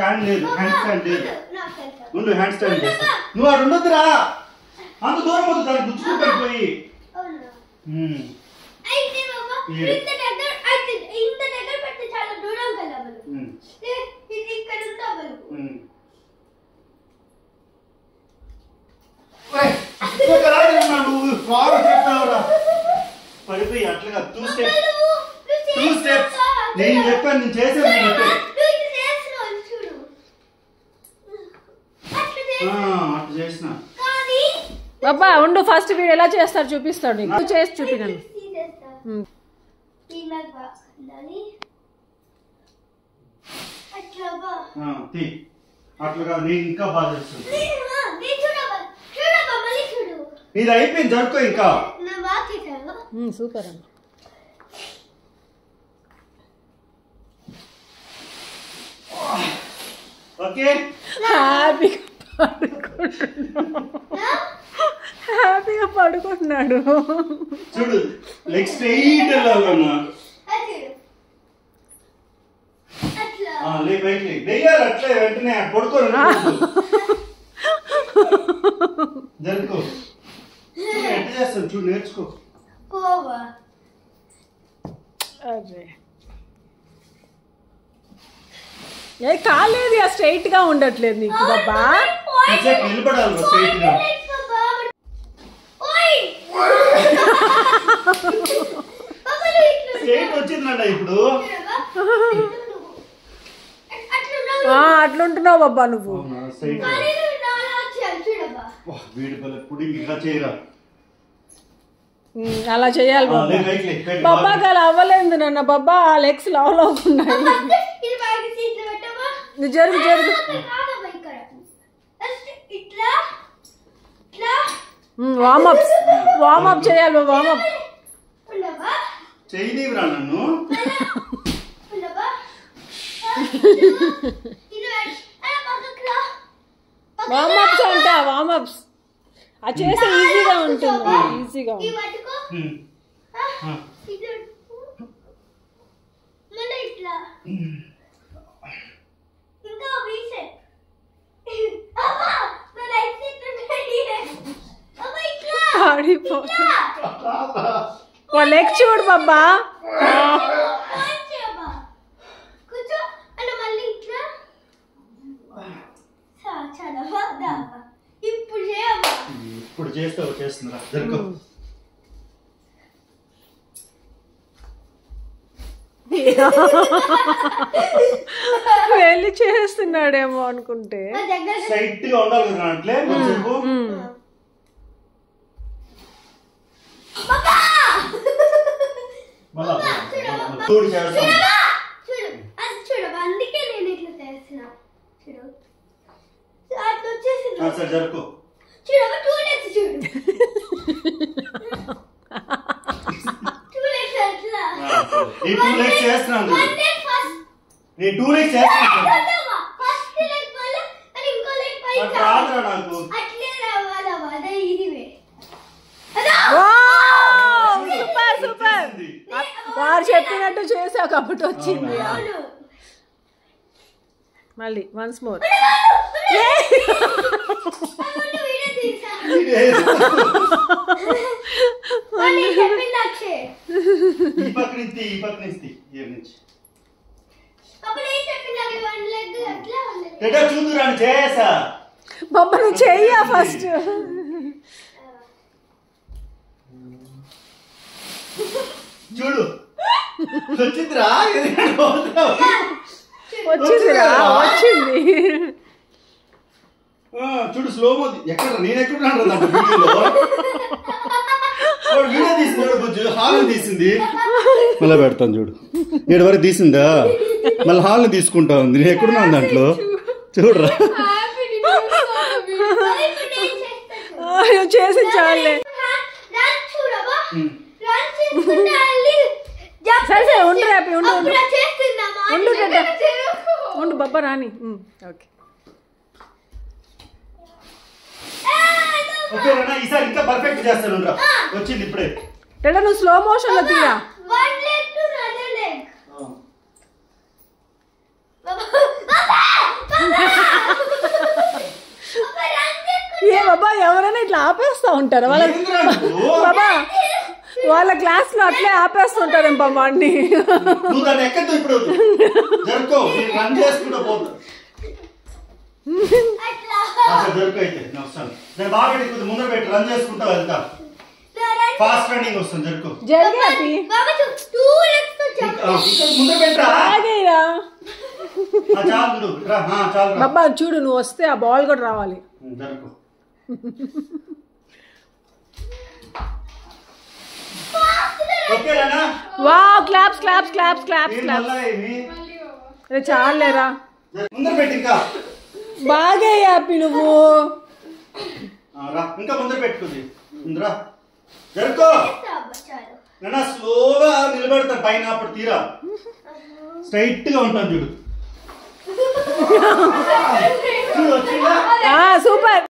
Hand లేదు, hand stand లేదు. ముందు హ్యాండ్ స్టాండ్ చేస్తా. నువ్వు అటు ఉండొద్దురా, అంత దూరం వద్దు, దాన్ని గుచ్చుకుంటాడు పోయి. పడిపోయి అట్లా 2 స్టెప్స్ నేను చెప్పాను, నేను చేసాను. అట్లా చేసిన బాబా ఉండు, ఫస్ట్ వీడు ఎలా చేస్తాడు చూపిస్తాడు నీకు. చేసి చూపినాను. అట్లా నేను ఇంకా బాగా చేస్తాను. ఇది అయిపోయింది, జరుపుకో ఇంకా. సూపర్ అండి. ఓకే, హ్యాపీగా పడుకుంటున్నాడు. చూడు, లెగ్ స్ట్రైట్ వెళ్ళాలన్నా. వెయ్యాలి అట్లే, వెంటనే పడుకోరు. జరుపుకో, ఎట్లా చేస్తాను చూడు, నేర్చుకో. ఏ కాలేదు, స్ట్రైట్ గా ఉండట్లేదు నీకు బాబా. నిలబడాలి స్ట్రైట్ గా. స్ట్రైట్ వచ్చిందంట ఇప్పుడు. అట్లుంటున్నావు బాబా నువ్వు. అలా చేయాలి బాబా. బాబాకి అలా అవ్వలేదు నాన్న. బాబా లెగ్స్ లావులో ఉన్నాయి. జరుగు జరుగు. వార్మప్ చేయాలి. వార్మప్ చేయనివ్వరా నన్ను. వార్మప్స్ అంట, వార్మప్స్ అది చేస్తే ఈజీగా ఉంటుంది. ఈజీగా లెగ్ చూడు బాబా. ఇప్పుడు చేస్తావు, చేస్తున్నా. జరుగు. వెళ్ళి చేస్తున్నాడేమో అనుకుంటే. స్ట్రైట్ గా ఉండాలి కదా అట్లే. చూడు చేస్తాను. సరే జరుపు. ఈ 2 legs చేస్తున్నాను. నేను 2 legs చేస్తున్నాను. రాదురా నాకు. Super super. వారు చెప్పినట్టు చేసావు కాబట్టి వచ్చింది. మళ్ళీ వన్స్ మోర్. చూదురాని చేసా బాబా నువ్వు చెయ్యా ఫస్ట్. చూడు వచ్చిందిరా. వచ్చిందిరా, వచ్చింది. చూడు స్లోమో. ఎక్కడ నేను ఎక్కడున్నాను వీడియోలో. వీడియో తీస్తున్నాడు కొంచెం. హాల్ తీసింది మళ్ళీ పెడతాను చూడు. 7 వరకు తీసిందా, మళ్ళీ హాల్ తీసుకుంటా ఉంది. నేను ఎక్కడున్నాను దాంట్లో చూడరా. చేసి చాలే. సరే సరే ఉండు రేపు. ఉండు ఉండు ఉండు బాబా రాని. ఓకే ఓకేనా. ఈసారి ఇంకా పర్ఫెక్ట్ చేస్తాను. వచ్చింది ఇప్పుడే. నువ్వు స్లో మోషన్ లో తీరా. ఏ బాబా ఎవరైనా ఇట్లా ఆపేస్తా ఉంటారు వాళ్ళ బాబా వాళ్ళ క్లాస్ లో అట్లే ఆపేస్తుంటారు బాబా అన్ని నువ్వు దాన్ని ఎక్కద్దు ఇప్పుడు జరుకో నేను రన్ చేసుకుంటా పోతా జరుకు అయితే నేను వస్తాను నేను బాగా పెట్టి ముందర పెట్టి రన్ చేసుకుంటా వెళ్తా ఫాస్ట్ రన్నింగ్ వస్తుంది జరుకు జరిగి ముందర పెట్టరా ఆగేరా చాలు చాలు బాబా చూడు నువ్వు వస్తే ఆ బాల్ కూడా రావాలి జరుకు ఓకేనా wow claps claps claps claps claps అరే చాలేరా ముందర పెట్టి ఇంకా బాగా హ్యాపీ నువ్వు ఇంకా ముందర పెట్టుకుంది ముందరా జరుకో నాన్న స్లోగా నిలబెడతాను పైన అప్పుడు తీరా స్ట్రైట్ గా ఉంటాను చూడు సూపర్